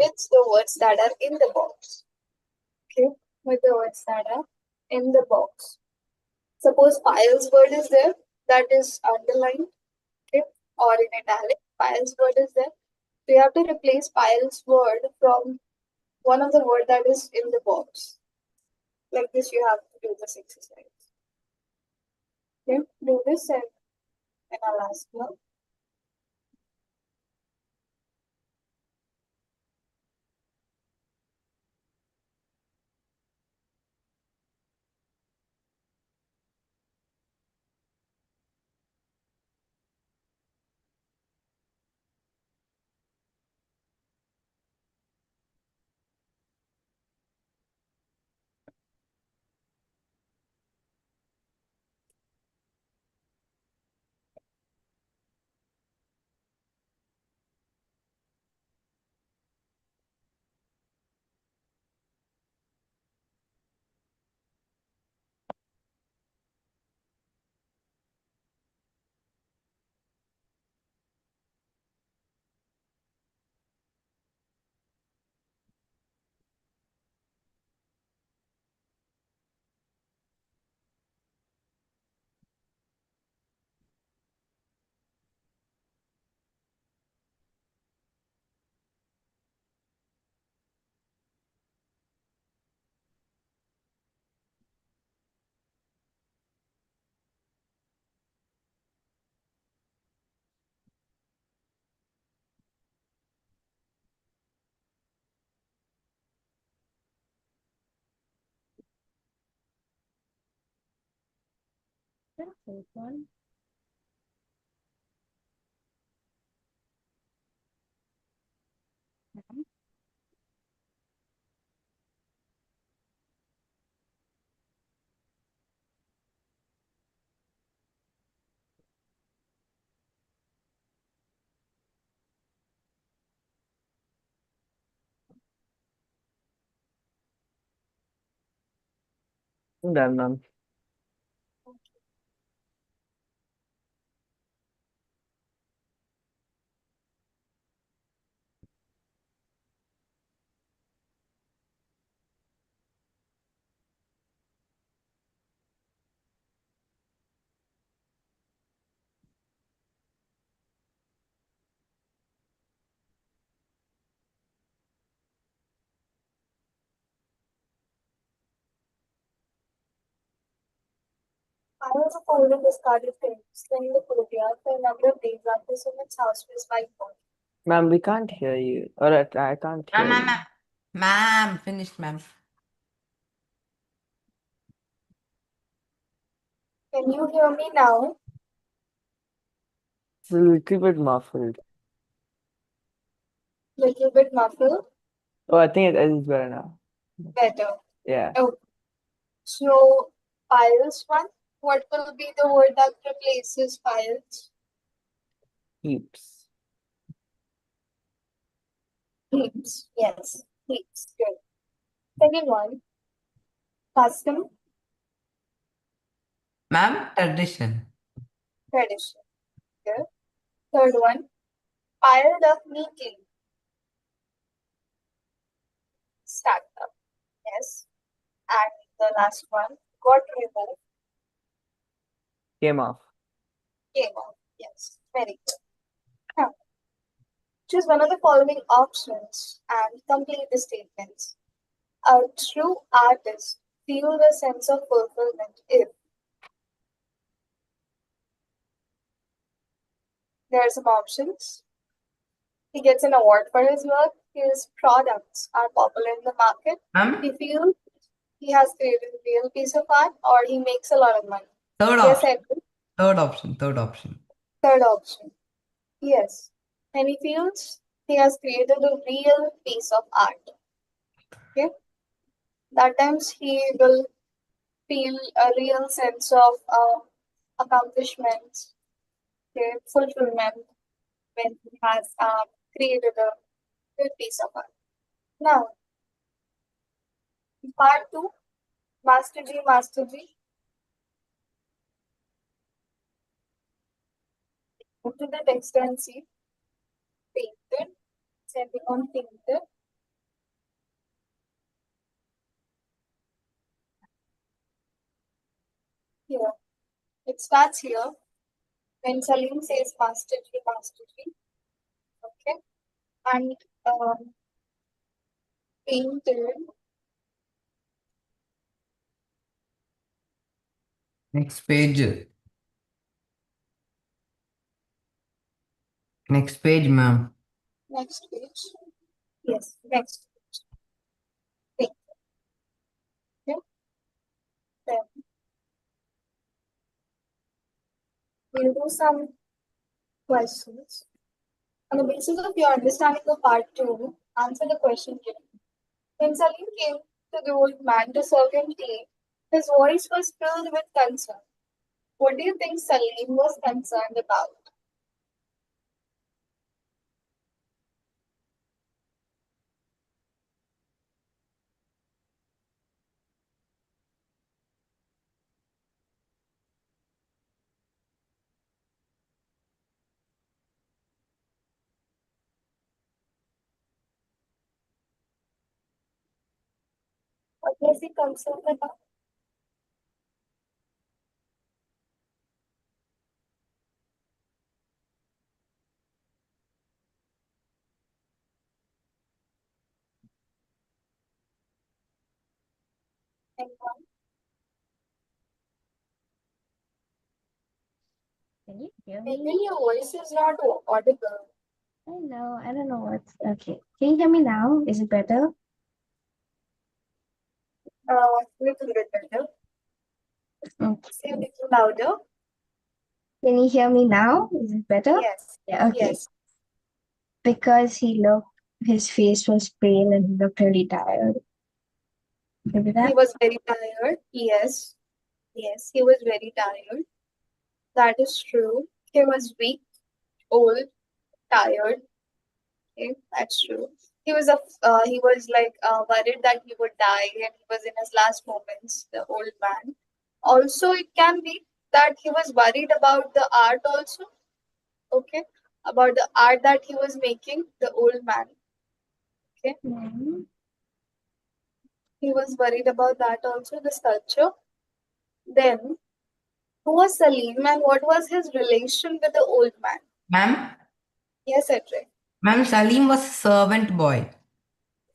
with the words that are in the box. Okay, with the words that are in the box. Suppose Payal's word is there, that is underlined, okay, or in italic. Payal's word is there. So you have to replace Payal's word from one of the word that is in the box. Like this, you have to do this exercise. Okay, do this and I'll ask you. One. Done, ma'am. I also found a discarded things in the courtyard for a number of days after someone's house was wiped out. Ma'am, we can't hear you. Or I can't hear Ma'am, you. ma'am, ma'am, finished, ma'am. Can you hear me now? It's a little bit muffled. Little bit muffled. Oh, I think it is better now. Better. Yeah. Oh, so files one. What will be the word that replaces files? Heaps. Heaps. Yes, heaps. Good. Second one, custom, Ma'am, tradition. tradition. Good. Third one, piled up neatly, stacked up. Yes. And the last one, got removed, Came off. came off. Yes. Very good. Now, choose one of the following options and complete the statements. A true artist feels a sense of fulfillment if there are some options. He gets an award for his work. His products are popular in the market. Ma'am, He feels he has created a real piece of art, or he makes a lot of money. third Yes, option. Edwin. Third option. Third option. Third option. Yes. And he feels he has created a real piece of art. Okay. That times he will feel a real sense of accomplishment, okay, fulfillment when he has created a good piece of art. Now, part two, Master G, Master G. Go to the text and see painted, sending on painted. It starts here when Salim says mastery, mastery. Okay. And painted. Next page. Next page, ma'am. Next page. Yes, next page. Okay. Then we'll do some questions. On the basis of your understanding of part 2, answer the question given. When Salim came to the old man to serve him tea, his voice was filled with concern. What do you think Salim was concerned about? What was he concerned about? Anyone? Can you hear Maybe me? your voice is not audible. I know. I don't know what's okay. Can you hear me now? Is it better? Little bit better. Okay. Say a little louder. Can you hear me now? Is it better? Yes. Yeah, okay. Yes. Because his face was pale and he looked really tired. Maybe He that? was very tired. Yes. Yes, he was very tired. That is true. He was weak, old, tired. Okay, that's true. He was like worried that he would die, and he was in his last moments. The old man. Also, it can be that he was worried about the art also. Okay, about the art that he was making. The old man. Okay, Mhm. he was worried about that also. The sculpture. Then, who was Salim, and what was his relation with the old man? Ma'am? Yes, Edric. Ma'am, Salim was a servant boy.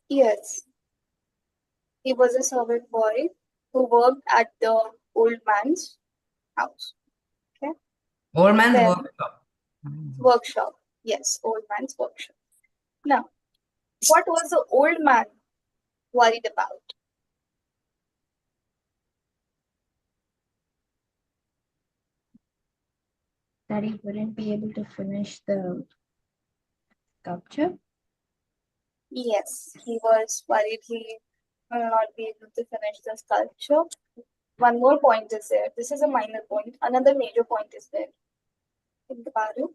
Yes, he was a servant boy who worked at the old man's house. Okay. Old man's Then workshop. workshop. Yes, old man's workshop. Now, what was the old man worried about? That he wouldn't be able to finish the sculpture. Yes, he was worried he will not be able to finish the sculpture. One more point is there. This is a minor point. Another major point is there. Think about it.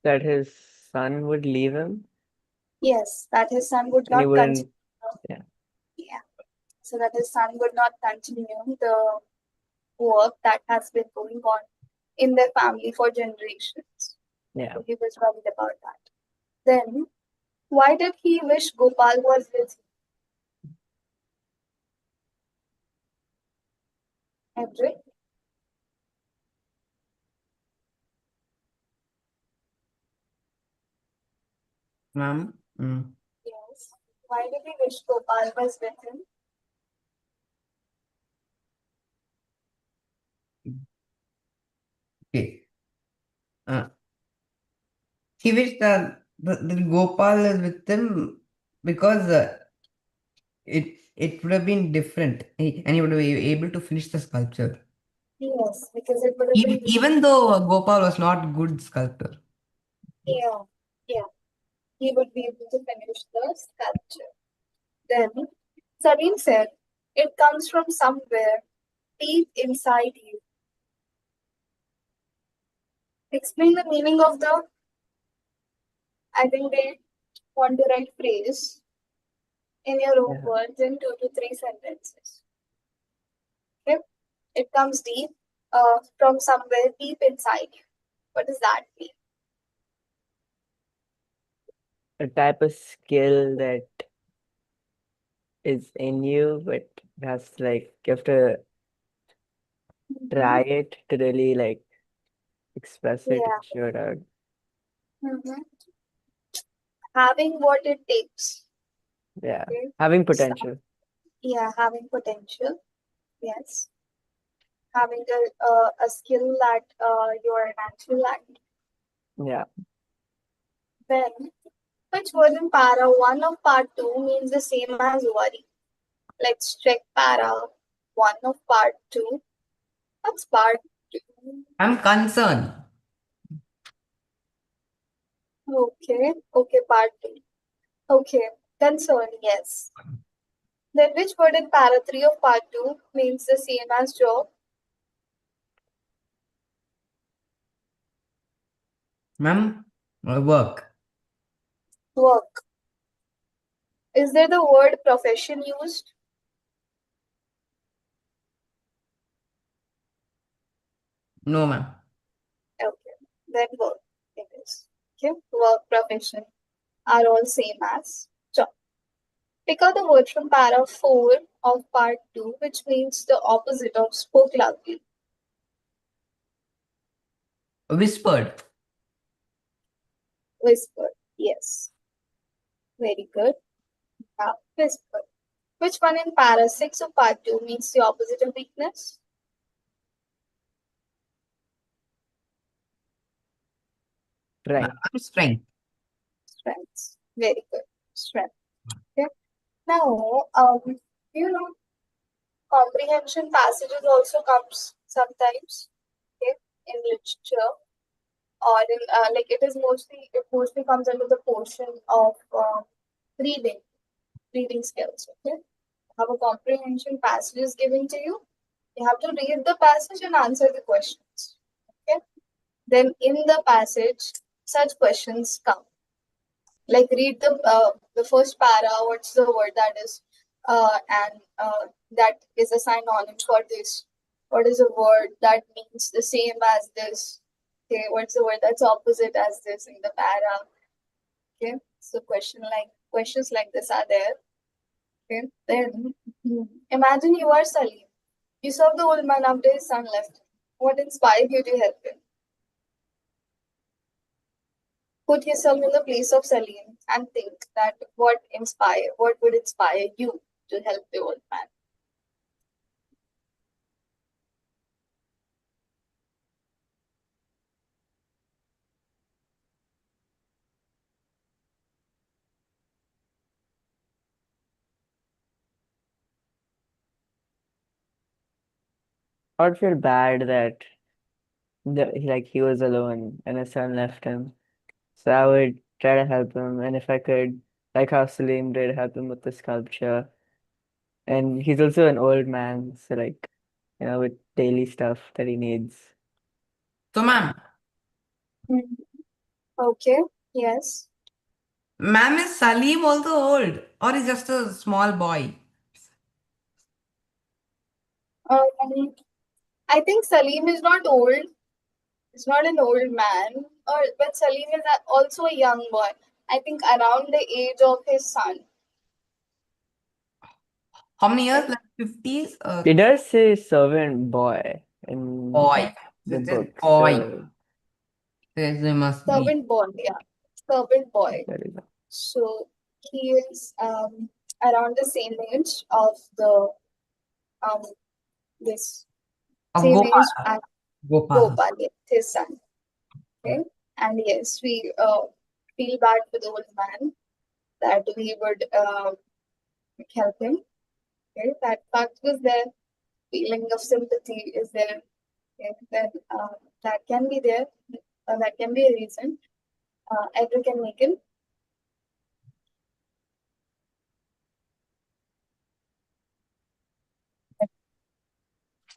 That his son would leave him Yes, that his son would and he not wouldn't. continue. Yeah. Yeah. So that his son would not continue the work that has been going on in their family for generations. Yeah. So he was worried about that. Then, why did he wish Gopal was with him? Edric? Ma'am? Yes. Why did he wish Gopal was with him? Okay. He wished that the Gopal is with him because it would have been different and he would be able to finish the sculpture. Yes, because it would have been Even though Gopal was not good sculptor. yeah, yeah. He would be able to finish the sculpture. Then Salim said, it comes from somewhere deep inside you. Explain the meaning of the I think they want to write phrase in your own Yeah. words in 2 to 3 sentences. Okay? It comes deep from somewhere deep inside you. What does that mean? A type of skill that is in you, but that's like you have to try it to really like express it and Yeah. show it out. Mm-hmm. Having what it takes. Yeah. Okay. Having So, potential. yeah, having potential. Yes. Having a skill that you're natural at. Yeah. Then, which word in para 1 of part 2 means the same as worry? Let's check para 1 of part 2. What's part 2? I'm concerned. Okay, okay, part 2. Okay, concern, yes. Then which word in para 3 of part 2 means the same as job? Ma'am, work. Work. Is there the word profession used? No, ma'am. Okay, then work it is. Okay, work, profession are all same as job. Pick out the word from para 4 of part 2, which means the opposite of spoke loudly. Whispered. Whisper. Yes. Very good. Yeah, whisper. Which one in para 6 of part 2 means the opposite of weakness? Strength. Strength. Strengths. Very good. Strength. Okay. Now, you know, comprehension passages also comes sometimes, okay, in literature, or in like it mostly comes under the portion of reading reading skills. Okay, have a comprehension passage is given to you. You have to read the passage and answer the questions. Okay, then in the passage, such questions come. Like read the first para. What's the word that is, and that is a synonym for this. What is a word that means the same as this? Okay, what's the word that's opposite as this in the para? Okay, so questions like this are there. Okay, then imagine you are Salim. You serve the old man after his son left. What inspired you to help him? Put yourself in the place of Salim and think that what would inspire you to help the old man. I would feel bad that like he was alone and his son left him. So I would try to help him, and if I could, like how Salim did, help him with the sculpture. And he's also an old man, so like, with daily stuff that he needs. So, ma'am, Mhm. Okay, yes. ma'am, is Salim also old or is just a small boy? Um, I think Salim is not old. He's not an old man, but Salim is also a young boy. I think around the age of his son. How many years? Okay? Like 50s? It does say servant boy in Boy. the It says book, boy. so Says there must be. Servant boy, yeah. Servant boy. there you go. So he is around the same age of the um this Of same age Gopal. as Gopal. Gopal, yes, his son. Okay, and yes, we feel bad for the old man that we would help him. Okay, that fact was there. Feeling of sympathy is there. Okay, then that can be there. That can be a reason. Edgar can make him.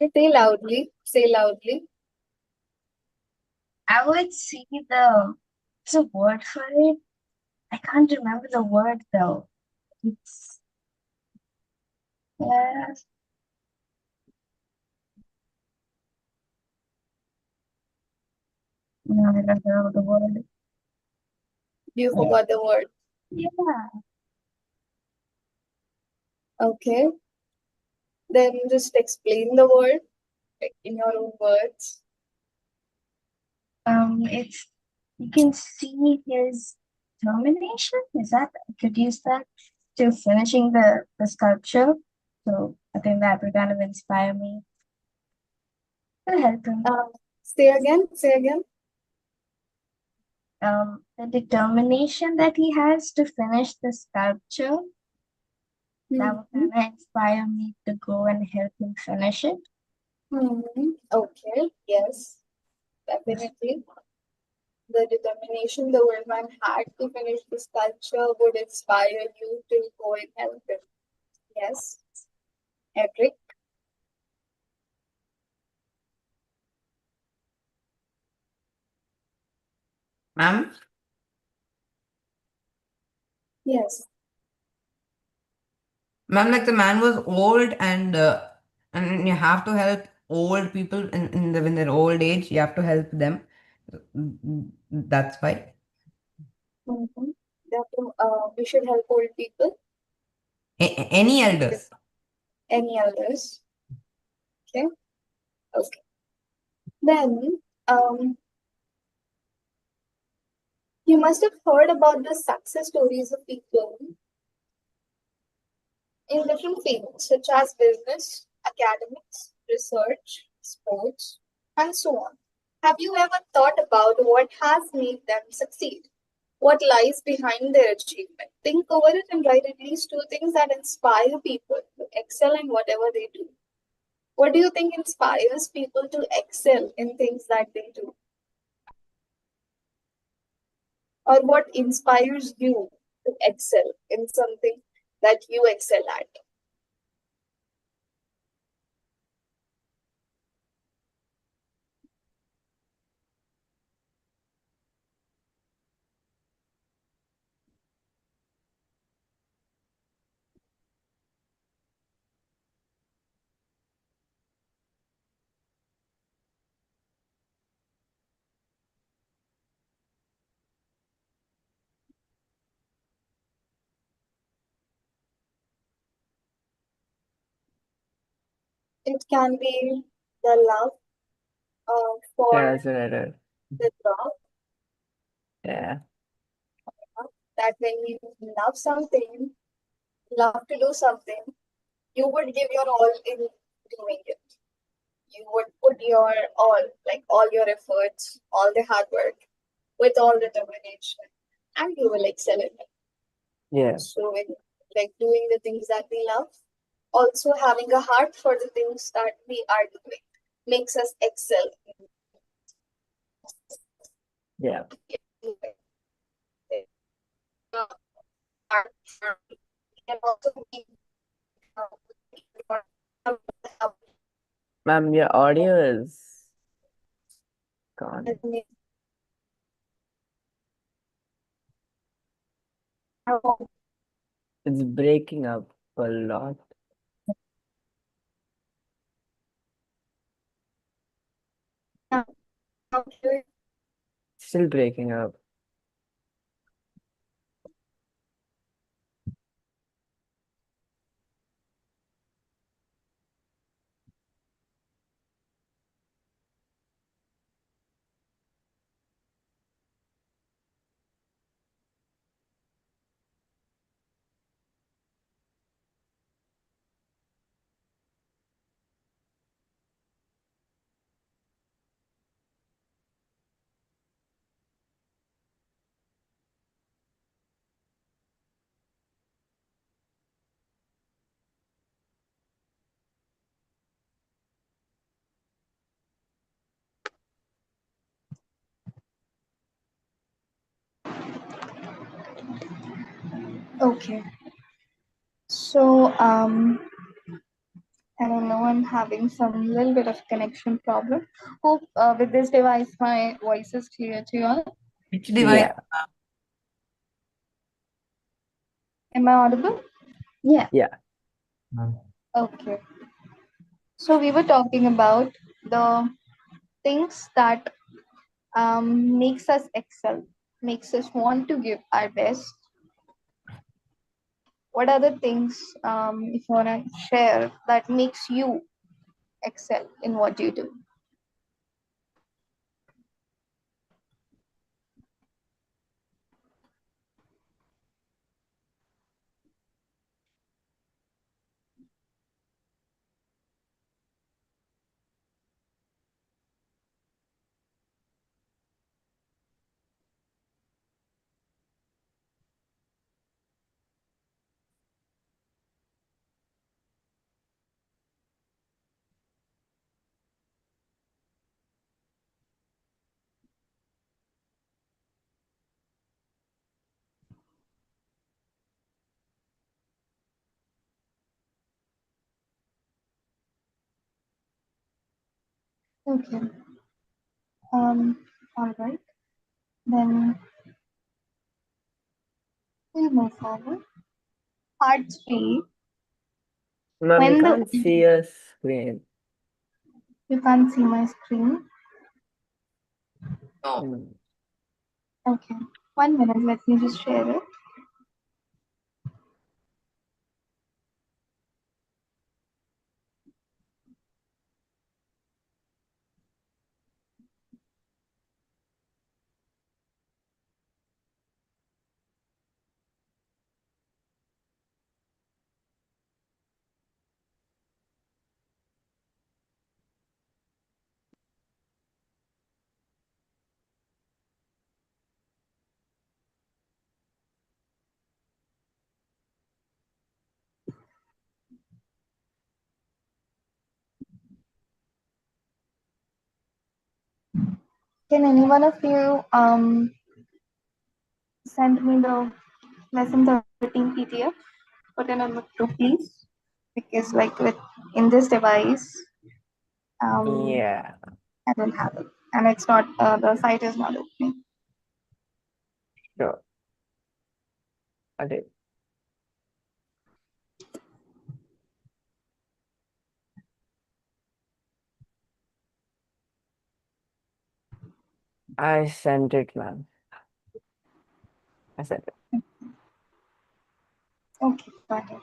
Okay, say loudly. Say loudly. I would see there's a word for it. I can't remember the word though. It's uh, no, I don't know the word. You forgot the word. Yeah, Okay. Then just explain the word like in your own words. It's you can see his determination. Is that I could use that to finishing the sculpture. So I think that would kind of inspire me to help him. Say again. Say again. The determination that he has to finish the sculpture, that would Mhm. kind of inspire me to go and help him finish it. Okay. Yes. Definitely. The determination the old man had to finish the sculpture would inspire you to go and help him. Yes. Edric. Ma'am, Yes. ma'am, like the man was old and you have to help old people in their old age. You have to help them. That's why. Mm-hmm. We should help old people, Any elders. any others. Okay. Okay. Then, you must have heard about the success stories of people in different fields such as business, academics, research, sports, and so on. Have you ever thought about what has made them succeed? What lies behind their achievement? Think over it and write at least two things that inspire people to excel in whatever they do. What do you think inspires people to excel in things that they do? Or what inspires you to excel in something that you excel at? It can be the love Yeah, for that's what I read. the job, Yeah. that when you love something, love to do something, you would give your all in doing it. You would put your all, like all your efforts, all the hard work, with all determination, and you will excel in it. Yeah. So, in like doing the things that we love, also having a heart for the things that we are doing makes us excel Yeah. in it. Can also be Ma'am, your audio is gone. It's breaking up a lot. Still breaking up. Okay. So, I don't know, I'm having some little bit of connection problem. Hope with this device my voice is clear to you all. Which device? Yeah. Am I audible? Yeah. Yeah. Okay. So we were talking about the things that makes us excel, makes us want to give our best. What are the things, if you wanna share, that makes you excel in what you do? Okay. All right. Then we'll move forward. Part three. Ma'am, you When the can't see a screen. You can't see my screen. No. Hmm. Okay. 1 minute. Let me just share it. Can any one of you send me the lesson 13 PDF? Put in a note too, please. Because like in this device, um, Yeah, I don't have it, and it's not the site is not opening. sure. I did. I sent it, ma'am. I sent it. Okay, got it.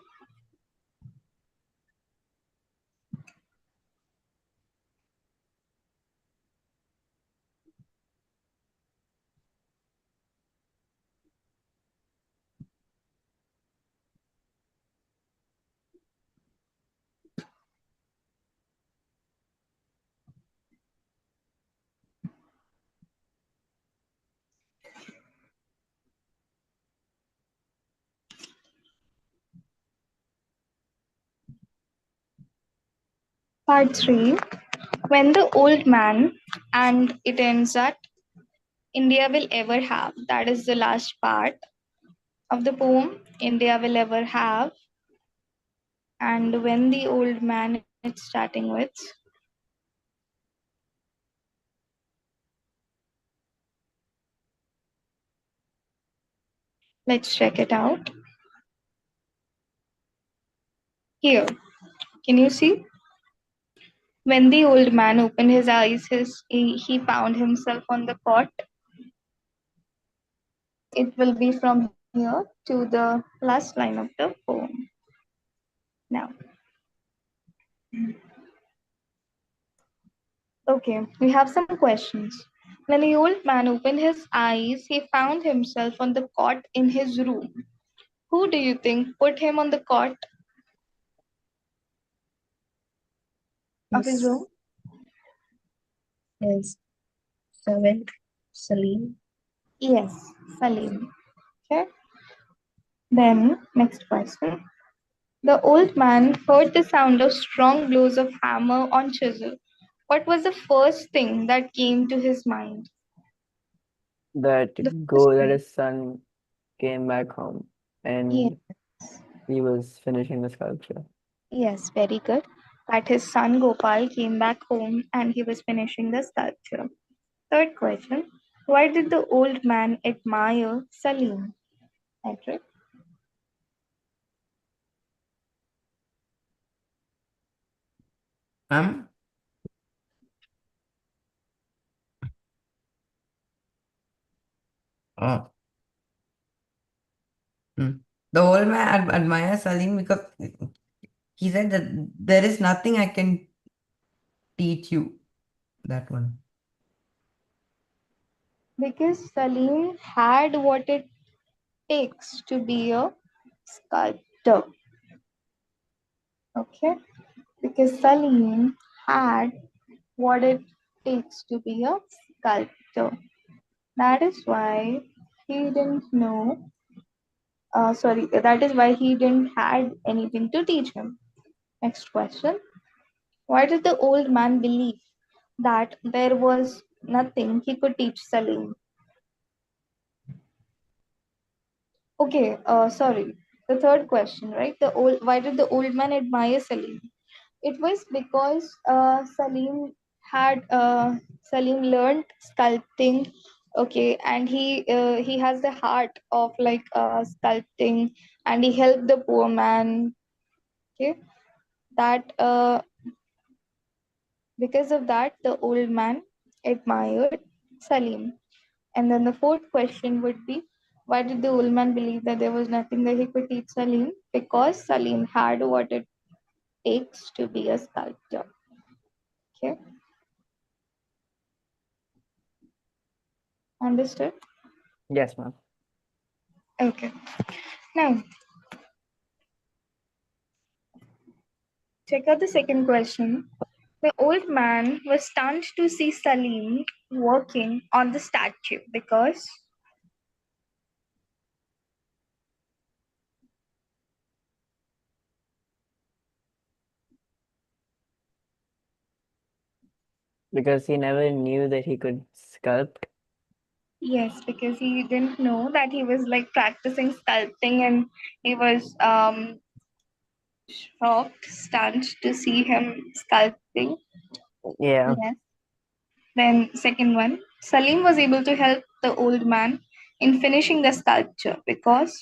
Part three. When the old man, and it ends at India will ever have. That is the last part of the poem. India will ever have. And when the old man it's starting with, let's check it out. Here, can you see? When the old man opened his eyes, he found himself on the cot. It will be from here to the last line of the poem. Now, okay, we have some questions. When the old man opened his eyes, he found himself on the cot in his room. Who do you think put him on the cot of his His room? his servant Salim. Yes, Salim. Okay. Then, next question. The old man heard the sound of strong blows of hammer on chisel. What was the first thing that came to his mind? That The first go that thing. his son came back home Yes, and he was finishing the sculpture. yes, very good. That his son Gopal came back home and he was finishing the sculpture. Third question. Why did the old man admire Salim? Edric? Um. Oh. Hmm. The old man admires Salim because he said that there is nothing I can teach you. That one. Because Salim had what it takes to be a sculptor. Okay? Because Salim had what it takes to be a sculptor. That is why he didn't know, that is why he didn't had anything to teach him. Next question. Why did the old man believe that there was nothing he could teach Salim? Okay, sorry. The third question, right? Why did the old man admire Salim? It was because Salim learned sculpting, okay, and he has the heart of like sculpting, and he helped the poor man. Okay, that because of that, the old man admired Salim. And then the fourth question would be, why did the old man believe that there was nothing that he could teach Salim? Because Salim had what it takes to be a sculptor. Okay, understood? Yes, ma'am. Okay. Now, check out the second question. The old man was stunned to see Salim working on the statue because Because he never knew that he could sculpt. yes, because he didn't know that he was like practicing sculpting, and he was shocked, stunned to see him sculpting. Yeah, Yes. Then second one, Salim was able to help the old man in finishing the sculpture because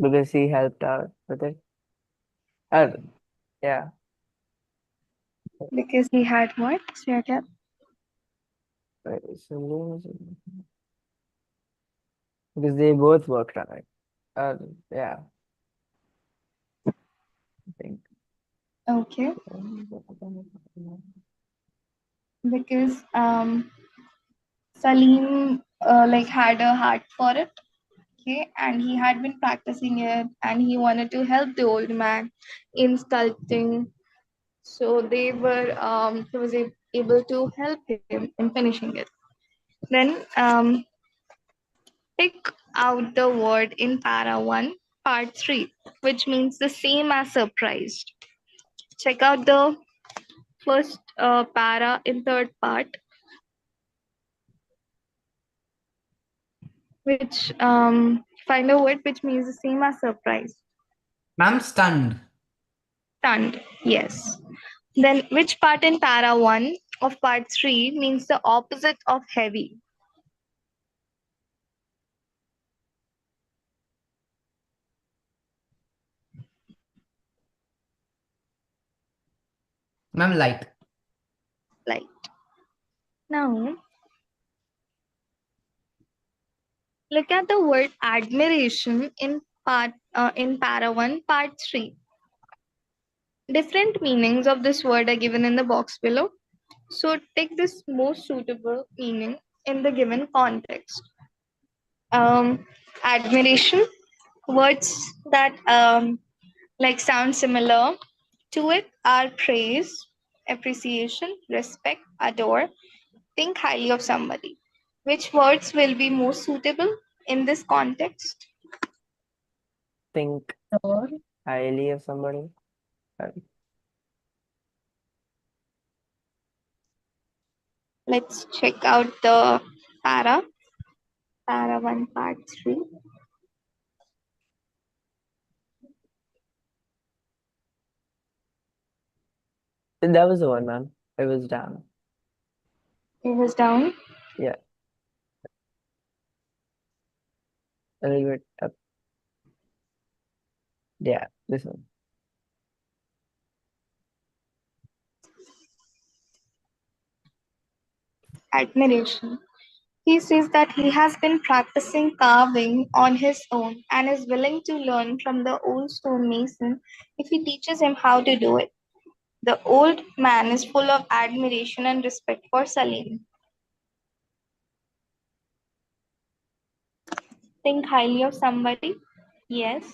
because he helped out with it. Uh, yeah, he had what? Say again. right, because they both worked on it. Yeah, I think. Okay. Because Salim like had a heart for it, okay, and he had been practicing it, and he wanted to help the old man in sculpting. So he was able to help him in finishing it. Then pick out the word in para 1, part 3, which means the same as surprised. Check out the first para in third part, which find a word which means the same as surprise. Ma'am, stunned. Stunned, yes. Then which part in para 1 of part 3 means the opposite of heavy? Ma'am, light. Light. Now look at the word admiration in para 1 part 3. Different meanings of this word are given in the box below. So take this most suitable meaning in the given context. Admiration, words that like sound similar to it are praise, appreciation, respect, adore, think highly of somebody. Which words will be most suitable in this context? Think Or highly of somebody. Uh, Let's check out the para 1 part 3. That was the one, man. It was down. It was down. Yeah, a little bit up. Yeah, this one. admiration. He says that he has been practicing carving on his own and is willing to learn from the old stonemason if he teaches him how to do it. The old man is full of admiration and respect for Salim. Think highly of somebody? Yes.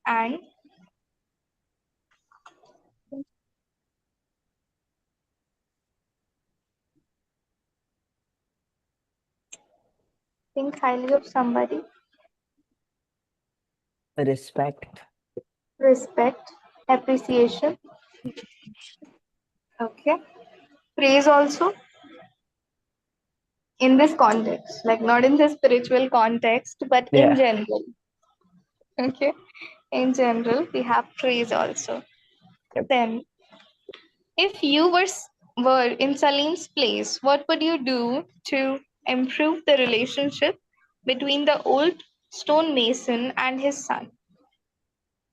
And think highly of somebody? Respect. Respect, appreciation. Okay. Praise also in this context, like not in the spiritual context, but in Yeah. general. Okay. In general, we have praise also. Yep. Then, if you were in Salim's place, what would you do to improve the relationship between the old stonemason and his son?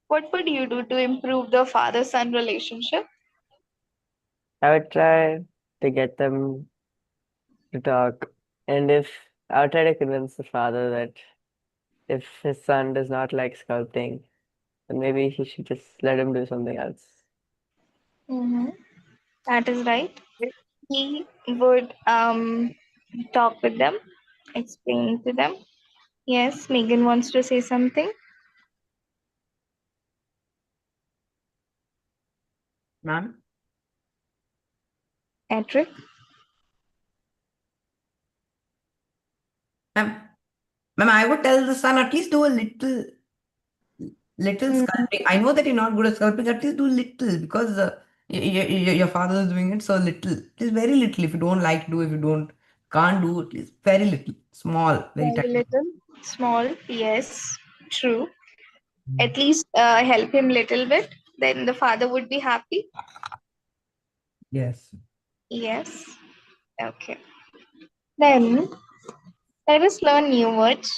What would you do to improve the father-son relationship? I would try to get them to talk. And if I'll try to convince the father that if his son does not like sculpting, then maybe he should just let him do something else. Mm-hmm. That is right. He would talk with them, explain to them. Yes, Megan wants to say something. Ma'am? Edric. Ma'am, ma'am, I would tell the son at least do a little Mhm. sculpting. I know that you're not good at sculpting, at least do little because your father is doing it so little. Just very little if you don't like to do, if you don't can't do, at least very little, small, very Very tiny. little, small. Yes, true. At least help him little bit. Then the father would be happy. Yes. Yes. Okay. Then let us learn new words.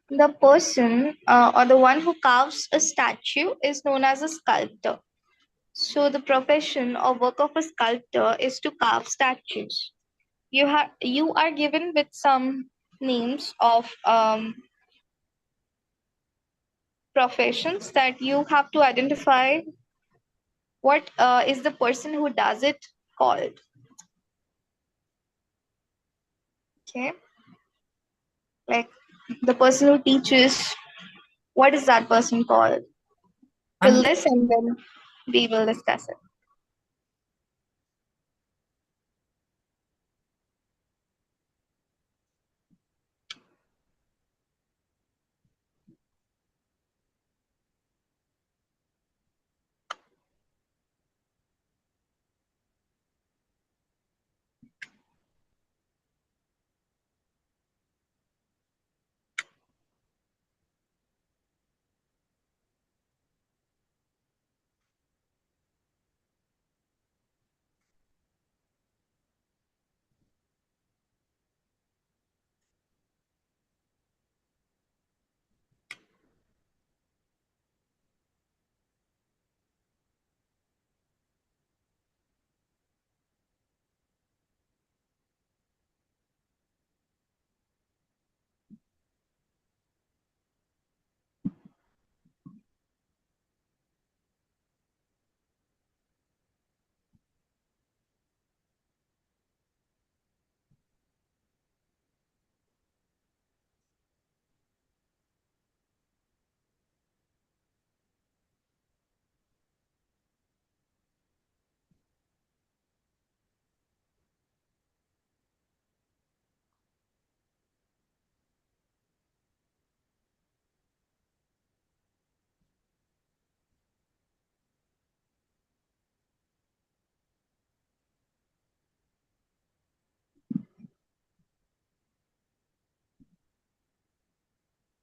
The person or the one who carves a statue is known as a sculptor. So the profession or work of a sculptor is to carve statues. You are given with some names of professions that you have to identify what is the person who does it called. Okay, like the person who teaches, what is that person called? Fill I'm this and then we will discuss it.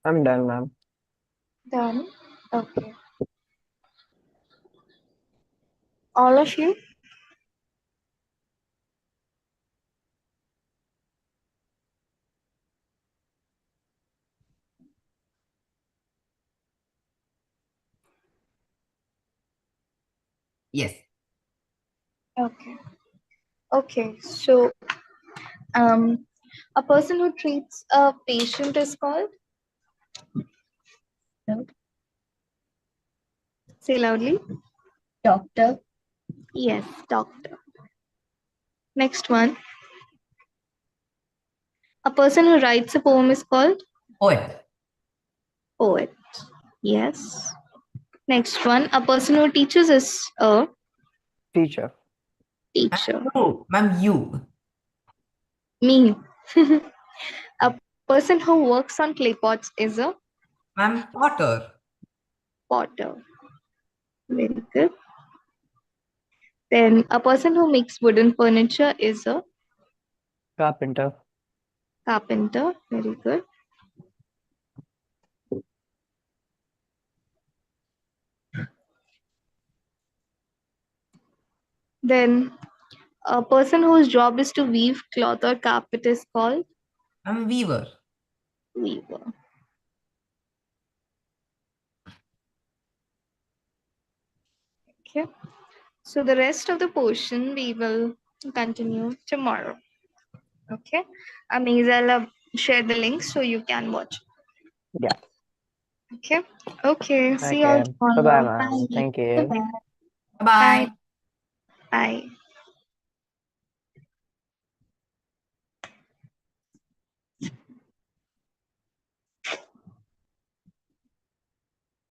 I'm done, ma'am. Done. Okay. All of you. yes. Okay. Okay, so um, a person who treats a patient is called. No. Say loudly. Doctor. Yes, doctor. Next one. A person who writes a poem is called Poet. poet. Yes. Next one. A person who teaches is a Teacher. teacher. No, ma'am, you. Me. A person who works on clay pots is a Ma'am, Potter. potter. Very good. Then a person who makes wooden furniture is a Carpenter. carpenter. Very good. Then a person whose job is to weave cloth or carpet is called Ma'am, Weaver. weaver. Okay. So the rest of the portion we will continue tomorrow. Okay. Amiz, I'll share the link so you can watch. Yeah. Okay. Okay. See you all Okay. Bye bye, tomorrow. ma'am. Bye. Thank you. Goodbye. Bye. Bye. Bye.